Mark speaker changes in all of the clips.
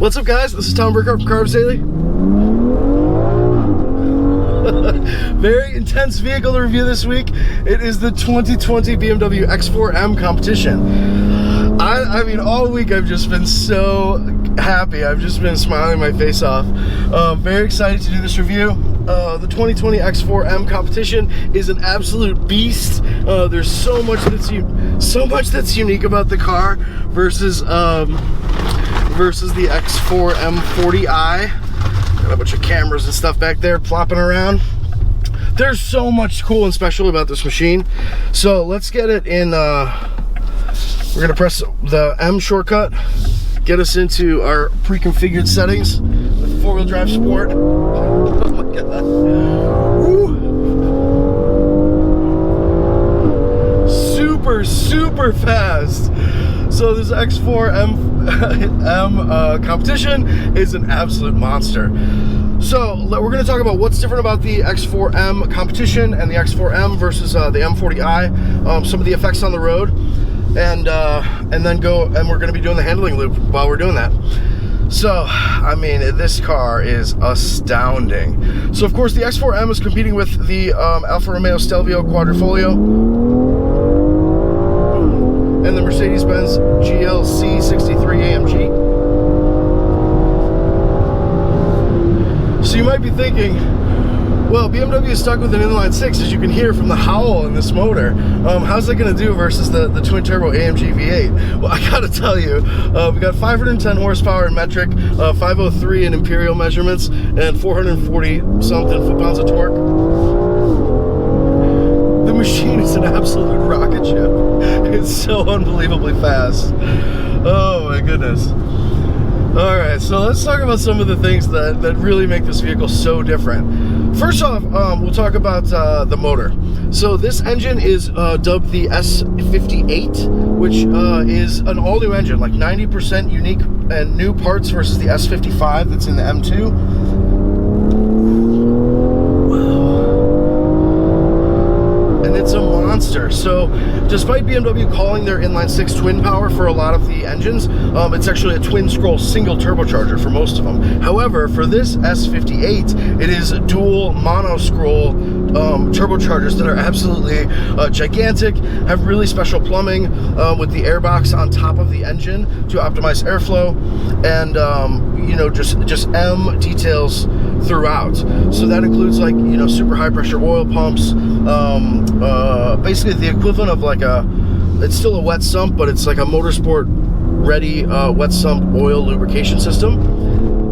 Speaker 1: What's up, guys? This is Tom Burkhardt from car-revs Daily. Very intense vehicle to review this week. It is the 2020 BMW X4M Competition. I mean, all week I've just been so happy. I've just been smiling my face off. Very excited to do this review. The 2020 X4M Competition is an absolute beast. There's so much that's unique about the car versus the X4M 40i. Got a bunch of cameras and stuff back there plopping around. There's so much cool and special about this machine. So let's get it in. We're gonna press the M shortcut, get us into our pre-configured settings with 4-wheel drive sport. Oh my god. Woo. Super fast. So this X4M competition is an absolute monster. So we're going to talk about what's different about the X4M competition and the X4M versus the M40i, some of the effects on the road, and then we're going to be doing the handling loop while we're doing that. So, I mean, this car is astounding. So, of course, the X4M is competing with the Alfa Romeo Stelvio Quadrifoglio and the Mercedes-Benz GLC 63 AMG. So you might be thinking, well, BMW is stuck with an inline 6, as you can hear from the howl in this motor. How's that going to do versus the twin-turbo AMG V8? Well, I got to tell you, we got 510 horsepower in metric, 503 in imperial measurements, and 440-something foot-pounds of torque. The machine is an absolute rocket ship. It's so unbelievably fast. Oh my goodness. Alright, so let's talk about some of the things that really make this vehicle so different. First off, we'll talk about the motor. So this engine is dubbed the S58, which is an all-new engine, like 90% unique and new parts versus the S55 that's in the M2. It's a monster. So despite BMW calling their inline 6 twin power for a lot of the engines, it's actually a twin scroll single turbocharger for most of them. However, for this S58, it is dual mono scroll turbochargers that are absolutely gigantic, have really special plumbing with the airbox on top of the engine to optimize airflow, and you know, just M details throughout. So that includes, like, you know, super high pressure oil pumps, basically the equivalent of like it's still a wet sump, but it's like a motorsport ready wet sump oil lubrication system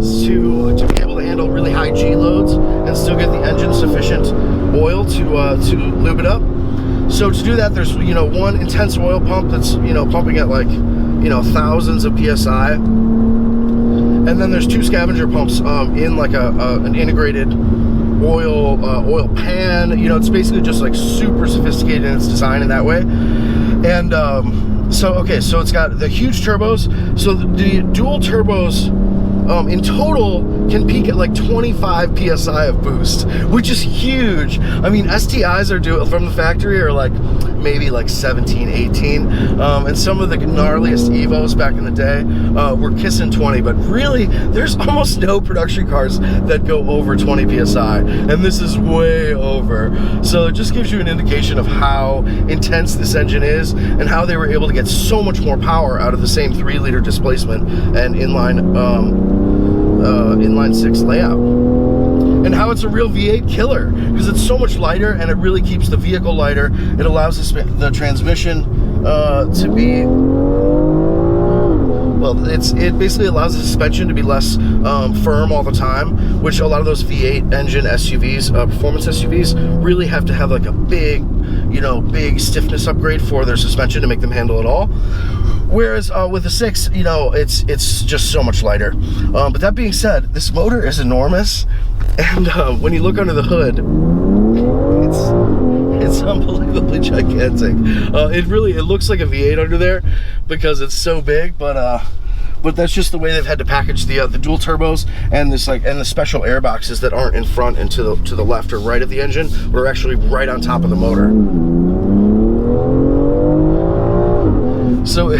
Speaker 1: to be able to handle really high G loads and still get the engine sufficient oil to lube it up. So to do that, there's, you know, one intense oil pump that's, you know, pumping at like, you know, thousands of PSI. And then there's 2 scavenger pumps in like an integrated oil pan. You know, it's basically just like super sophisticated in its design in that way. And so it's got the huge turbos. So the dual turbos in total can peak at like 25 PSI of boost, which is huge. I mean, STIs are from the factory are like maybe like 17, 18, and some of the gnarliest Evos back in the day were kissing 20, but really there's almost no production cars that go over 20 PSI, and this is way over. So it just gives you an indication of how intense this engine is and how they were able to get so much more power out of the same 3-liter displacement and inline 6 layout, and how it's a real V8 killer because it's so much lighter and it really keeps the vehicle lighter. It allows the transmission to be, well, it basically allows the suspension to be less firm all the time, which a lot of those V8 engine SUVs, performance SUVs, really have to have like a big, you know, big stiffness upgrade for their suspension to make them handle it all. Whereas with the 6, you know, it's just so much lighter. But that being said, this motor is enormous, and when you look under the hood, it's unbelievably gigantic. It looks like a V8 under there because it's so big, but that's just the way they've had to package the dual turbos and the special air boxes that aren't in front and to the left or right of the engine, but are actually right on top of the motor. So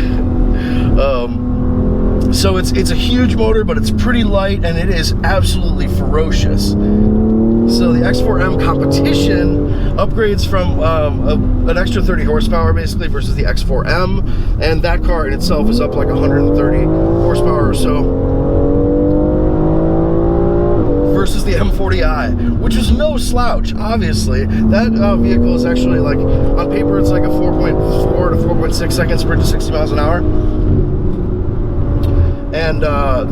Speaker 1: So it's a huge motor, but it's pretty light, and it is absolutely ferocious. So the X4M Competition upgrades from an extra 30 horsepower basically versus the X4M, and that car in itself is up like 130 horsepower or so versus the M40i, which is no slouch. Obviously, that vehicle is actually, like, on paper it's like a 4.4 to 4.6 second sprint to 60 miles an hour. And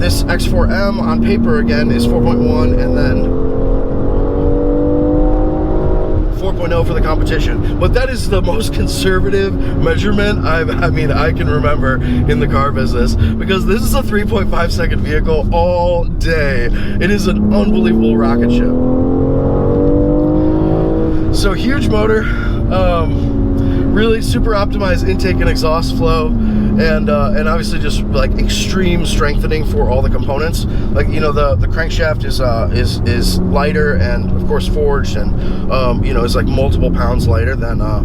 Speaker 1: this X4M on paper again is 4.1 and then 4.0 for the competition. But that is the most conservative measurement I can remember in the car business, because this is a 3.5 second vehicle all day. It is an unbelievable rocket ship. So huge motor, really super optimized intake and exhaust flow, and obviously just like extreme strengthening for all the components. Like, you know, the crankshaft is lighter and of course forged, and you know, is like multiple pounds lighter than other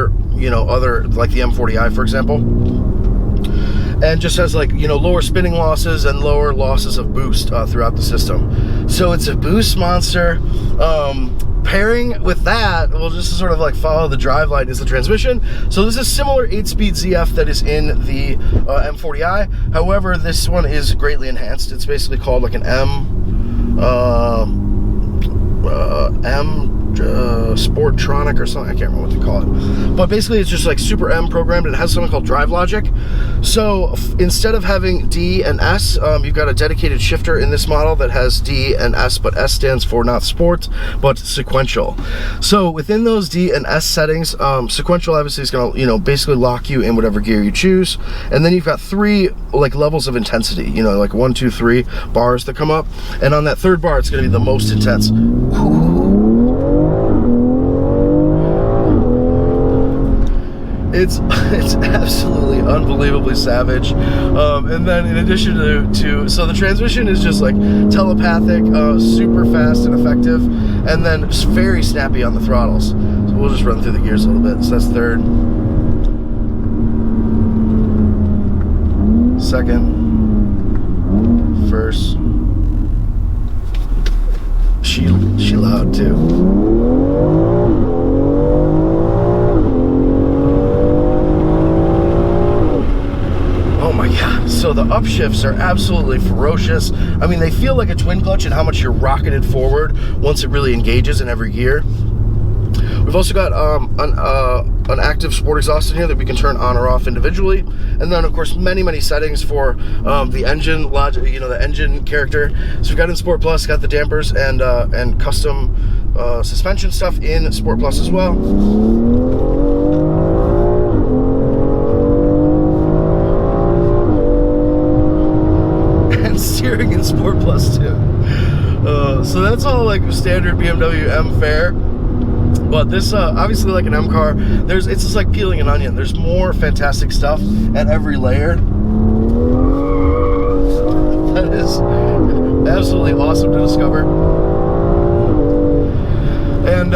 Speaker 1: like the M40i, for example, and just has, like, you know, lower spinning losses and lower losses of boost throughout the system. So it's a boost monster. Pairing with that, we'll just sort of like follow the driveline, is the transmission. So this is similar 8-speed ZF that is in the M40i. However, this one is greatly enhanced. It's basically called like an Sportronic or something. I can't remember what to call it. But basically, it's just like Super M programmed. It has something called Drive Logic. So instead of having D and S, you've got a dedicated shifter in this model that has D and S, but S stands for not sport, but sequential. So within those D and S settings, sequential obviously is going to, you know, basically lock you in whatever gear you choose. And then you've got 3 like levels of intensity, you know, like 1, 2, 3 bars that come up. And on that 3rd bar, it's going to be the most intense. It's absolutely unbelievably savage. And then in addition to so the transmission is just like telepathic, super fast and effective, and then just very snappy on the throttles. So we'll just run through the gears a little bit. So that's 3rd, 2nd, 1st. She loud too. Oh my God. So the upshifts are absolutely ferocious. I mean, they feel like a twin clutch in how much you're rocketed forward once it really engages in every gear. We've also got an active sport exhaust in here that we can turn on or off individually, and then of course many settings for the engine logic, you know, the engine character. So we've got in Sport Plus, got the dampers and custom suspension stuff in Sport Plus as well. And steering in Sport Plus too. So that's all like standard BMW M fare. But this, obviously, like an M car, it's just like peeling an onion. There's more fantastic stuff at every layer. That is absolutely awesome to discover. And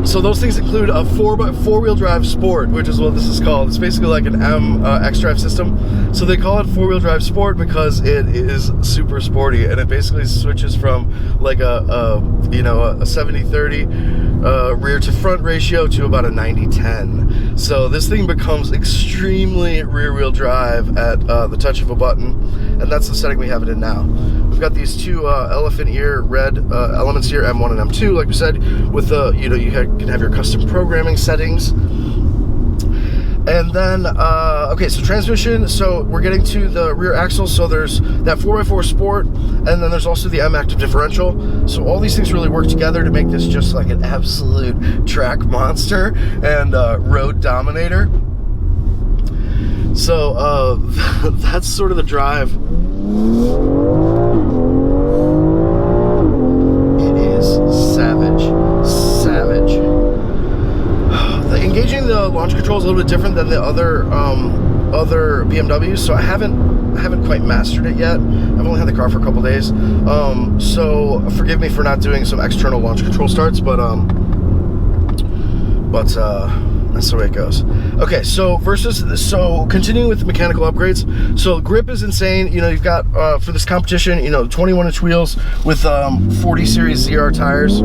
Speaker 1: so those things include a four-wheel drive sport, which is what this is called. It's basically like an M X-Drive system. So they call it four-wheel drive sport because it is super sporty, and it basically switches from like a 70-30 rear to front ratio to about a 90-10. So this thing becomes extremely rear-wheel drive at the touch of a button, and that's the setting we have it in now. We've got these 2 elephant ear red elements here, M1 and M2, like we said, with you can have your custom programming settings. And then, okay, so transmission, so we're getting to the rear axle, so there's that 4x4 Sport, and then there's also the M Active differential. So all these things really work together to make this just like an absolute track monster and road dominator. So that's sort of the drive. It is savage. Engaging the launch control is a little bit different than the other BMWs, so I haven't quite mastered it yet. I've only had the car for a couple days, so forgive me for not doing some external launch control starts, but That's the way it goes. Okay, so continuing with the mechanical upgrades. So grip is insane. You know, you've got for this competition, you know, 21-inch wheels with 40 series ZR tires.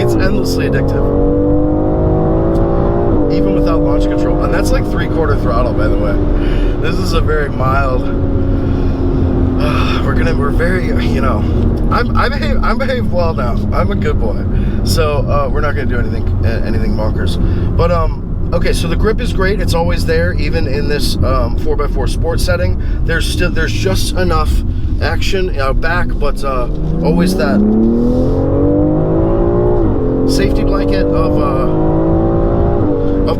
Speaker 1: It's endlessly addictive, even without launch control. And that's like 3/4 throttle, by the way. This is a very mild. We're very, you know, I'm behaved well now. I'm a good boy. So we're not gonna do anything bonkers. But okay, so the grip is great. It's always there, even in this 4x4 sport setting. There's just enough action back, but always that safety blanket of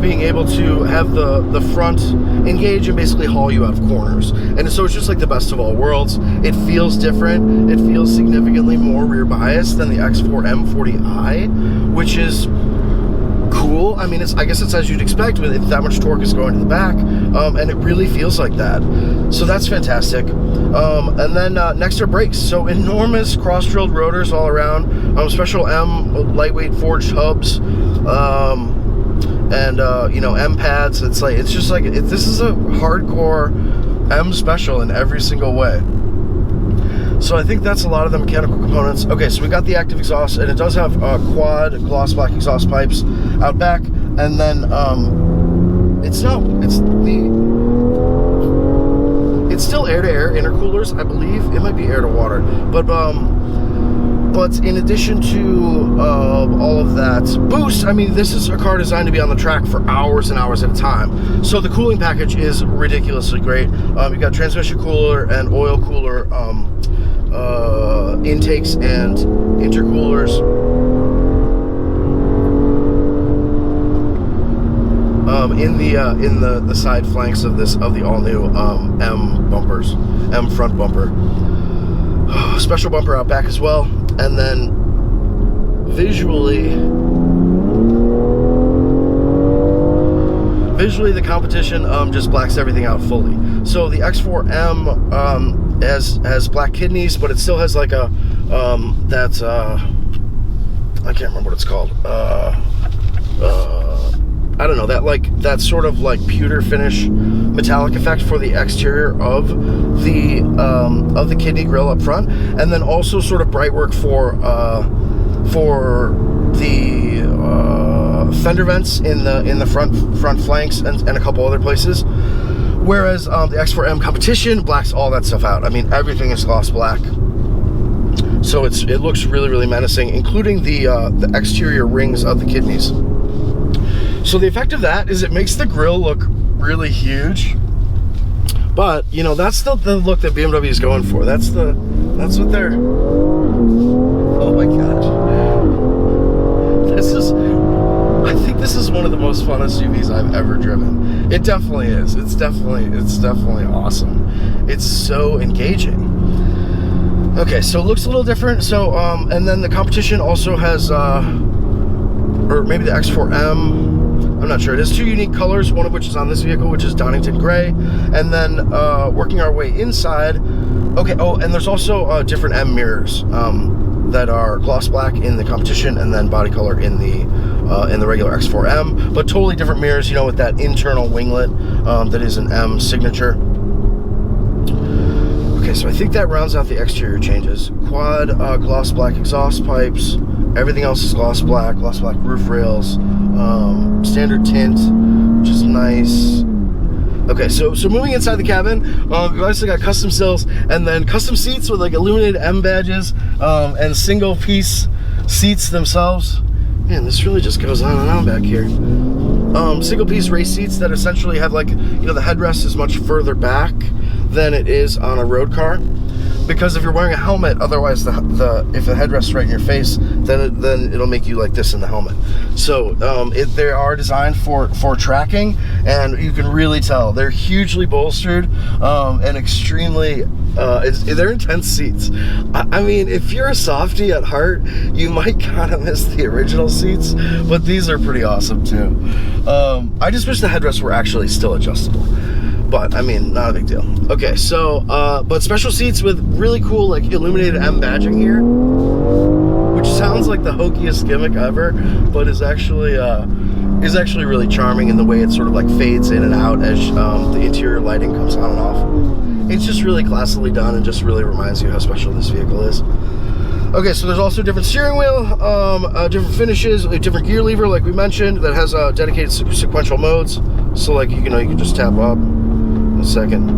Speaker 1: being able to have the front engage and basically haul you out of corners. And so it's just like the best of all worlds. It feels different. It feels significantly more rear biased than the X4M 40i, which is cool. I mean, I guess it's as you'd expect with if that much torque is going to the back, and it really feels like that. So that's fantastic. And then next are brakes. So enormous cross-drilled rotors all around, special M lightweight forged hubs, and you know, M pads. This is a hardcore M special in every single way. So I think that's a lot of the mechanical components. Okay, so we got the active exhaust, and it does have quad gloss black exhaust pipes out back, and then it's still air-to-air intercoolers, I believe. It might be air-to-water, but in addition to all of that boost, I mean, this is a car designed to be on the track for hours and hours at a time. So the cooling package is ridiculously great. You've got transmission cooler and oil cooler intakes and intercoolers. In the side flanks of the all-new M front bumper. Special bumper out back as well. And then visually the competition just blacks everything out fully. So the X4M has black kidneys, but it still has like a I can't remember what it's called. I don't know, that sort of like pewter finish metallic effect for the exterior of the kidney grille up front, and then also sort of bright work for the fender vents in the front flanks and a couple other places. Whereas the X4M Competition blacks all that stuff out. I mean, everything is gloss black. So it looks really, really menacing, including the exterior rings of the kidneys. So the effect of that is it makes the grille look really huge. But, you know, that's the look that BMW is going for. That's what they're... Oh my gosh. I think this is one of the most fun SUVs I've ever driven. It definitely is. It's definitely awesome. It's so engaging. Okay, so it looks a little different. So, and then the competition also has, or maybe the X4M, I'm not sure. It has two unique colors, one of which is on this vehicle, which is Donington Gray. And then working our way inside, okay, oh, and there's also different M mirrors that are gloss black in the competition, and then body color in the regular X4M, but totally different mirrors, you know, with that internal winglet that is an M signature. Okay, so I think that rounds out the exterior changes. Quad gloss black exhaust pipes. Everything else is gloss black roof rails, standard tint, which is nice. Okay, so moving inside the cabin, we've also got custom sills and then custom seats with like illuminated M badges and single piece seats themselves. Man, this really just goes on and on back here. Single piece race seats that essentially have, like, you know, the headrest is much further back than it is on a road car. Because if you're wearing a helmet, otherwise if the headrest's right in your face, then it'll make you like this in the helmet. So they are designed for tracking, and you can really tell they're hugely bolstered and extremely. They're intense seats. I mean, if you're a softie at heart, you might kind of miss the original seats, but these are pretty awesome too. I just wish the headrests were actually still adjustable. But I mean, not a big deal. Okay, so but special seats with really cool like illuminated M badging here, which which sounds like the hokiest gimmick ever, but is actually really charming in the way it sort of like fades in and out as the interior lighting comes on and off. It's just really classily done and just really reminds you how special this vehicle is. Okay, so there's also a different steering wheel, different finishes, a different gear lever, like we mentioned, that has dedicated sequential modes. So like, you can just tap up, second,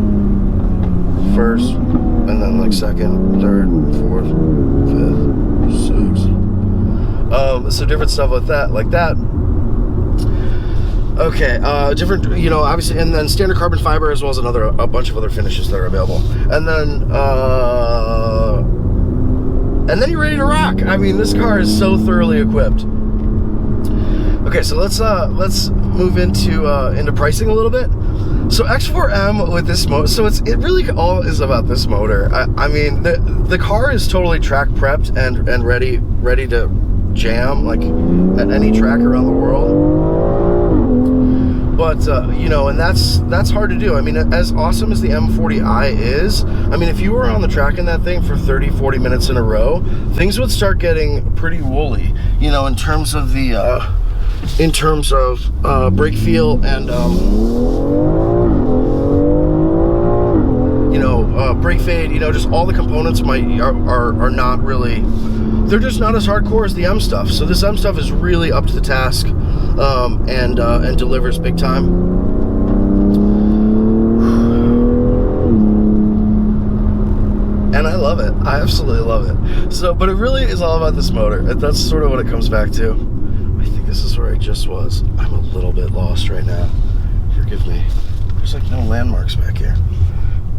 Speaker 1: first, and then like second, third, fourth, fifth, sixth. So different stuff like that. Okay, different, obviously, and then standard carbon fiber, as well as a bunch of other finishes that are available. And then you're ready to rock. I mean, this car is so thoroughly equipped. Okay, so let's move into pricing a little bit. So X4M with this motor, so it really all is about this motor. I mean, the car is totally track prepped and ready to jam like at any track around the world. But and that's hard to do. I mean, as awesome as the M40i is, I mean, if you were on the track in that thing for 30-40 minutes in a row, things would start getting pretty woolly, in terms of the brake feel and brake fade. Just all the components are not really, they're just not as hardcore as the M stuff. So this M stuff is really up to the task, and delivers big time. And I love it. I absolutely love it. So, but it really is all about this motor. That's sort of what it comes back to. I think this is where I just was. I'm a little bit lost right now. Forgive me. There's like no landmarks back here.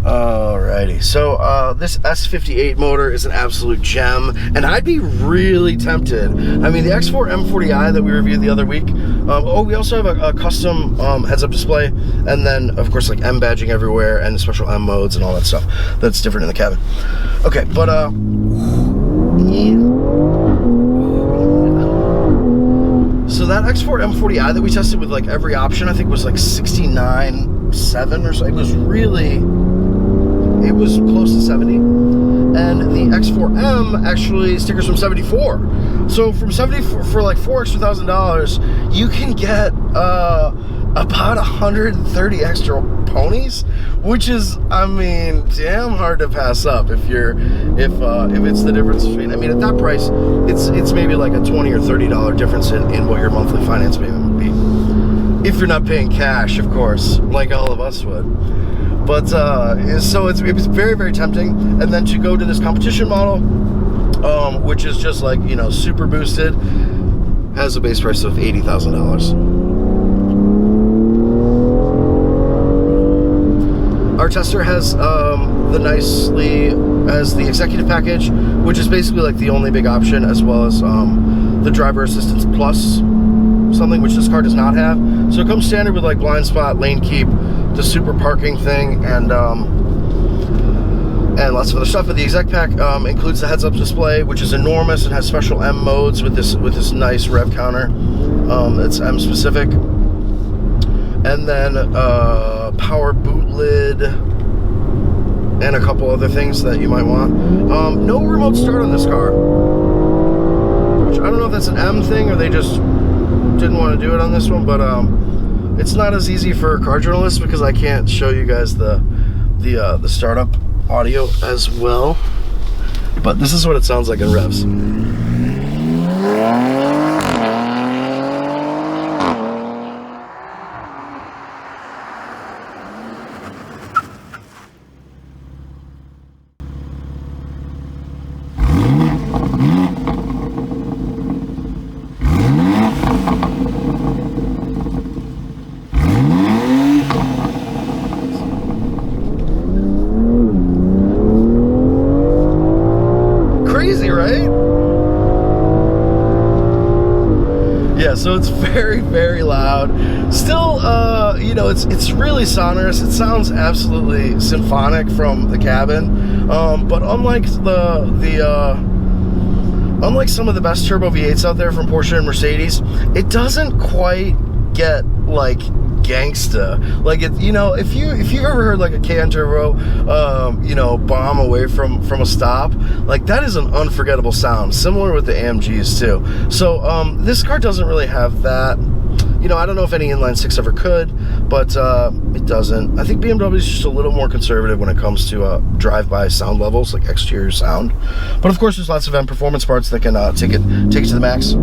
Speaker 1: Alrighty, so this S58 motor is an absolute gem, and I'd be really tempted. I mean, the X4M 40i that we reviewed the other week, we also have a custom heads-up display, and then, of course, like M badging everywhere, and the special M modes and all that stuff that's different in the cabin. Okay, but, yeah. So that X4M 40i that we tested with, like, every option, I think was, like, 69.7 or so. It was close to 70, and the X4M actually stickers from 74. So from 74 for like $4 extra $1,000, you can get about 130 extra ponies, which is, I mean, damn hard to pass up if it's the difference between. I mean, at that price, it's maybe like a $20 or $30 difference in what your monthly finance payment would be, if you're not paying cash, of course, like all of us would. But so it was very, very tempting. And then to go to this competition model, which is just like, super boosted, has a base price of $80,000. Our tester has the executive package, which is basically like the only big option, as well as the driver assistance plus something, which this car does not have. So it comes standard with like blind spot, lane keep, the super parking thing, and lots of other stuff. But the exec pack includes the heads-up display, which is enormous and has special M modes with this nice rev counter. It's M specific, and then power boot lid, and a couple other things that you might want. No remote start on this car, which I don't know if that's an M thing or they just didn't want to do it on this one, but it's not as easy for car journalists because I can't show you guys the startup audio as well. But this is what it sounds like in revs. Yeah, so it's very, very loud. Still, it's really sonorous. It sounds absolutely symphonic from the cabin. But unlike unlike some of the best turbo V8s out there from Porsche and Mercedes, it doesn't quite get like gangsta. Like, it, you know, if you ever heard like a K-on turbo, you know, bomb away from a stop, like that is an unforgettable sound. Similar with the AMGs too. So this car doesn't really have that. You know, I don't know if any inline six ever could, but it doesn't. I think BMW is just a little more conservative when it comes to drive-by sound levels, like exterior sound. But of course, there's lots of M performance parts that can take it to the max.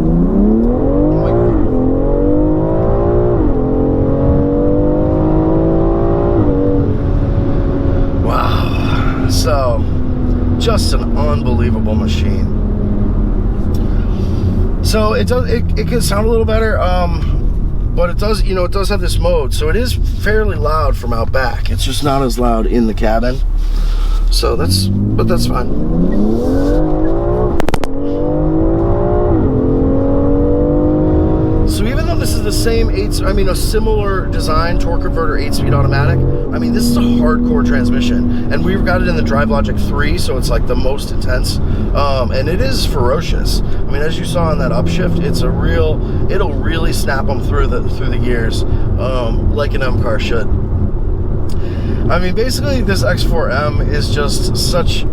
Speaker 1: Wow. So, just an unbelievable machine. So it can sound a little better. But it does, you know, it does have this mode, so it is fairly loud from out back. It's just not as loud in the cabin. So that's fine. So even though this is the same a similar design torque converter 8-speed automatic, I mean, this is a hardcore transmission, and we've got it in the DriveLogic 3, so it's like the most intense, and it is ferocious. I mean, as you saw in that upshift, it'll really snap them through the gears, like an M car should. I mean, basically, this X4M is just such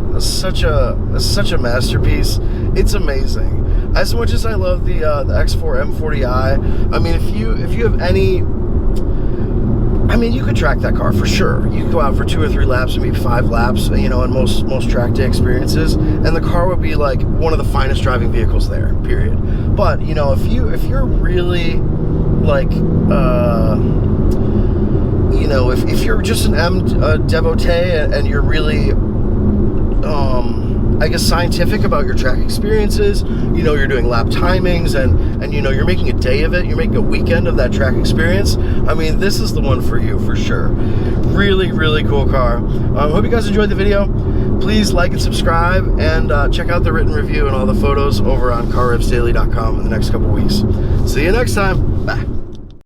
Speaker 1: a masterpiece. It's amazing. As much as I love the X4M 40i, I mean, if you have any, I mean, you could track that car for sure. You could go out for 2 or 3 laps, maybe 5 laps, you know, in most track day experiences, and the car would be like one of the finest driving vehicles there, period. But, you know, if you're really like, you know, if you're just an M devotee and you're really, I guess, scientific about your track experiences, you know, you're doing lap timings and you know, you're making a day of it, you're making a weekend of that track experience, I mean, this is the one for you for sure. Really, really cool car. Hope you guys enjoyed the video. Please like and subscribe, and check out the written review and all the photos over on car-revsdaily.com in the next couple weeks. See you next time. Bye.